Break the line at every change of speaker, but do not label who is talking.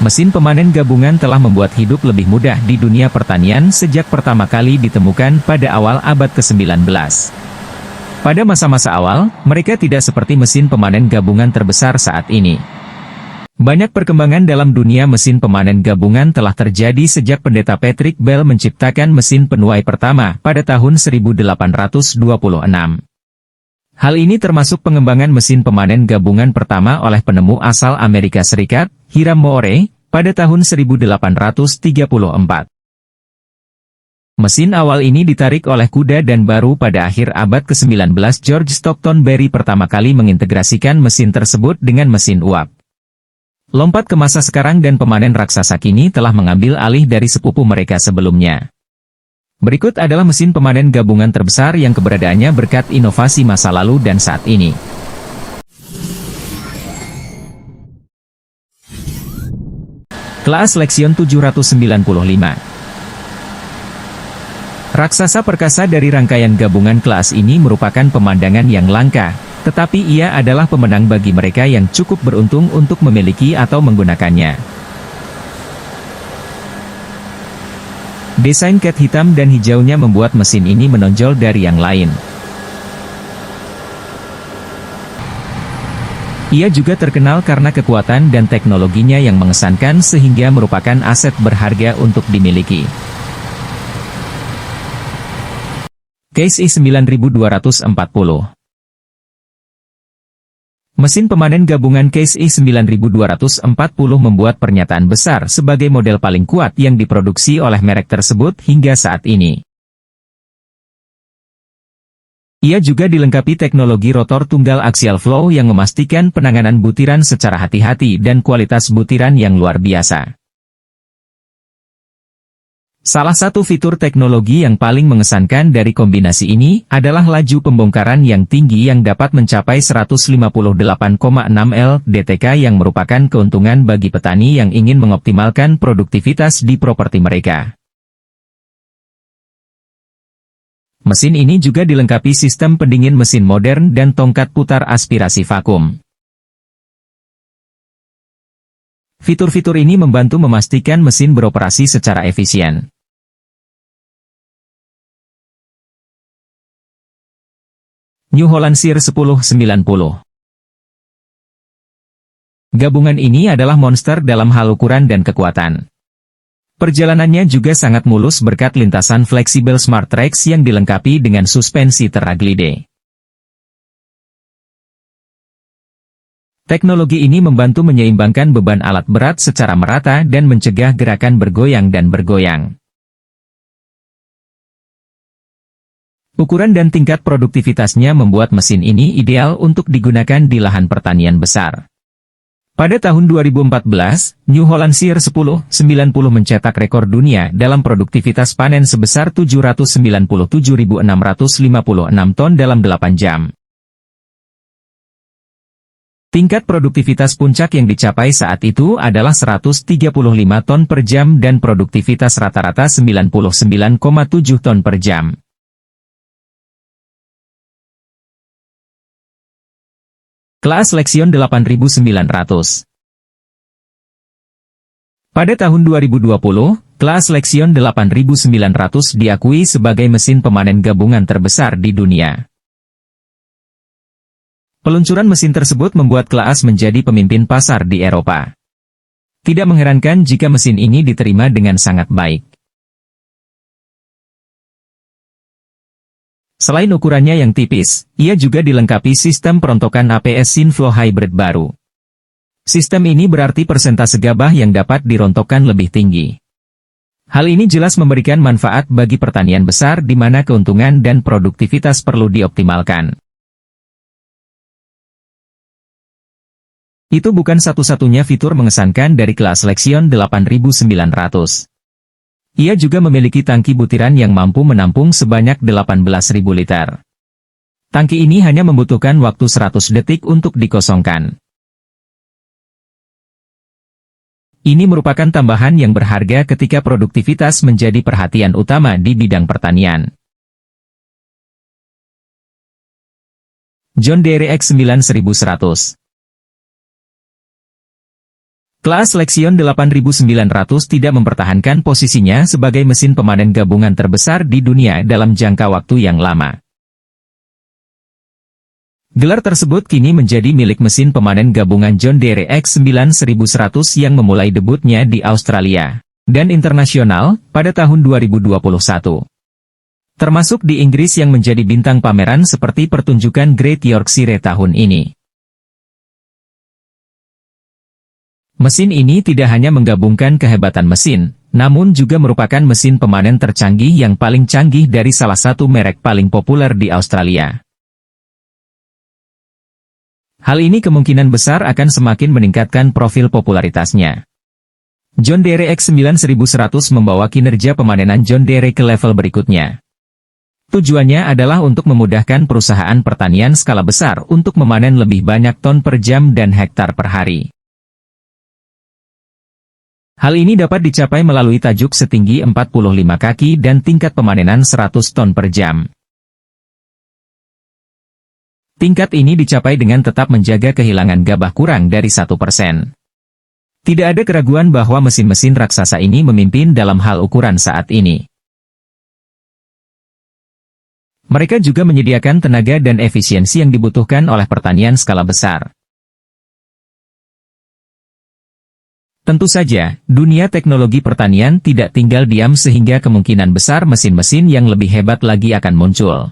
Mesin pemanen gabungan telah membuat hidup lebih mudah di dunia pertanian sejak pertama kali ditemukan pada awal abad ke-19. Pada masa-masa awal, mereka tidak seperti mesin pemanen gabungan terbesar saat ini. Banyak perkembangan dalam dunia mesin pemanen gabungan telah terjadi sejak pendeta Patrick Bell menciptakan mesin penuai pertama pada tahun 1826. Hal ini termasuk pengembangan mesin pemanen gabungan pertama oleh penemu asal Amerika Serikat, Hiram Moore, pada tahun 1834. Mesin awal ini ditarik oleh kuda dan baru pada akhir abad ke-19 George Stockton Berry pertama kali mengintegrasikan mesin tersebut dengan mesin uap. Lompat ke masa sekarang dan pemanen raksasa kini telah mengambil alih dari sepupu mereka sebelumnya. Berikut adalah mesin pemanen gabungan terbesar yang keberadaannya berkat inovasi masa lalu dan saat ini. Claas Lexion 795. Raksasa perkasa dari rangkaian gabungan Claas ini merupakan pemandangan yang langka, tetapi ia adalah pemenang bagi mereka yang cukup beruntung untuk memiliki atau menggunakannya. Desain cat hitam dan hijaunya membuat mesin ini menonjol dari yang lain. Ia juga terkenal karena kekuatan dan teknologinya yang mengesankan sehingga merupakan aset berharga untuk dimiliki. Case i9240. Mesin pemanen gabungan Case i9240 membuat pernyataan besar sebagai model paling kuat yang diproduksi oleh merek tersebut hingga saat ini. Ia juga dilengkapi teknologi rotor tunggal axial flow yang memastikan penanganan butiran secara hati-hati dan kualitas butiran yang luar biasa. Salah satu fitur teknologi yang paling mengesankan dari kombinasi ini adalah laju pembongkaran yang tinggi yang dapat mencapai 158,6 LDTK yang merupakan keuntungan bagi petani yang ingin mengoptimalkan produktivitas di properti mereka. Mesin ini juga dilengkapi sistem pendingin mesin modern dan tongkat putar aspirasi vakum. Fitur-fitur ini membantu memastikan mesin beroperasi secara efisien. New Holland Sear 1090. Gabungan ini adalah monster dalam hal ukuran dan kekuatan. Perjalanannya juga sangat mulus berkat lintasan fleksibel Smart Trax yang dilengkapi dengan suspensi Terraglide. Teknologi ini membantu menyeimbangkan beban alat berat secara merata dan mencegah gerakan bergoyang dan bergoyang. Ukuran dan tingkat produktivitasnya membuat mesin ini ideal untuk digunakan di lahan pertanian besar. Pada tahun 2014, New Holland Sear 1090 mencetak rekor dunia dalam produktivitas panen sebesar 797.656 ton dalam 8 jam. Tingkat produktivitas puncak yang dicapai saat itu adalah 135 ton per jam dan produktivitas rata-rata 99,7 ton per jam. Claas Lexion 8900. Pada tahun 2020, Claas Lexion 8900 diakui sebagai mesin pemanen gabungan terbesar di dunia. Peluncuran mesin tersebut membuat Claas menjadi pemimpin pasar di Eropa. Tidak mengherankan jika mesin ini diterima dengan sangat baik. Selain ukurannya yang tipis, ia juga dilengkapi sistem perontokan APS Synflow Hybrid baru. Sistem ini berarti persentase gabah yang dapat dirontokkan lebih tinggi. Hal ini jelas memberikan manfaat bagi pertanian besar di mana keuntungan dan produktivitas perlu dioptimalkan. Itu bukan satu-satunya fitur mengesankan dari Claas Lexion 8900. Ia juga memiliki tangki butiran yang mampu menampung sebanyak 18.000 liter. Tangki ini hanya membutuhkan waktu 100 detik untuk dikosongkan. Ini merupakan tambahan yang berharga ketika produktivitas menjadi perhatian utama di bidang pertanian. John Deere X9100. Claas Lexion 8900 tidak mempertahankan posisinya sebagai mesin pemanen gabungan terbesar di dunia dalam jangka waktu yang lama. Gelar tersebut kini menjadi milik mesin pemanen gabungan John Deere X9100 yang memulai debutnya di Australia dan internasional pada tahun 2021. Termasuk di Inggris yang menjadi bintang pameran seperti pertunjukan Great Yorkshire tahun ini. Mesin ini tidak hanya menggabungkan kehebatan mesin, namun juga merupakan mesin pemanen tercanggih yang paling canggih dari salah satu merek paling populer di Australia. Hal ini kemungkinan besar akan semakin meningkatkan profil popularitasnya. John Deere X9100 membawa kinerja pemanenan John Deere ke level berikutnya. Tujuannya adalah untuk memudahkan perusahaan pertanian skala besar untuk memanen lebih banyak ton per jam dan hektar per hari. Hal ini dapat dicapai melalui tajuk setinggi 45 kaki dan tingkat pemanenan 100 ton per jam. Tingkat ini dicapai dengan tetap menjaga kehilangan gabah kurang dari 1%. Tidak ada keraguan bahwa mesin-mesin raksasa ini memimpin dalam hal ukuran saat ini. Mereka juga menyediakan tenaga dan efisiensi yang dibutuhkan oleh pertanian skala besar. Tentu saja, dunia teknologi pertanian tidak tinggal diam sehingga kemungkinan besar mesin-mesin yang lebih hebat lagi akan muncul.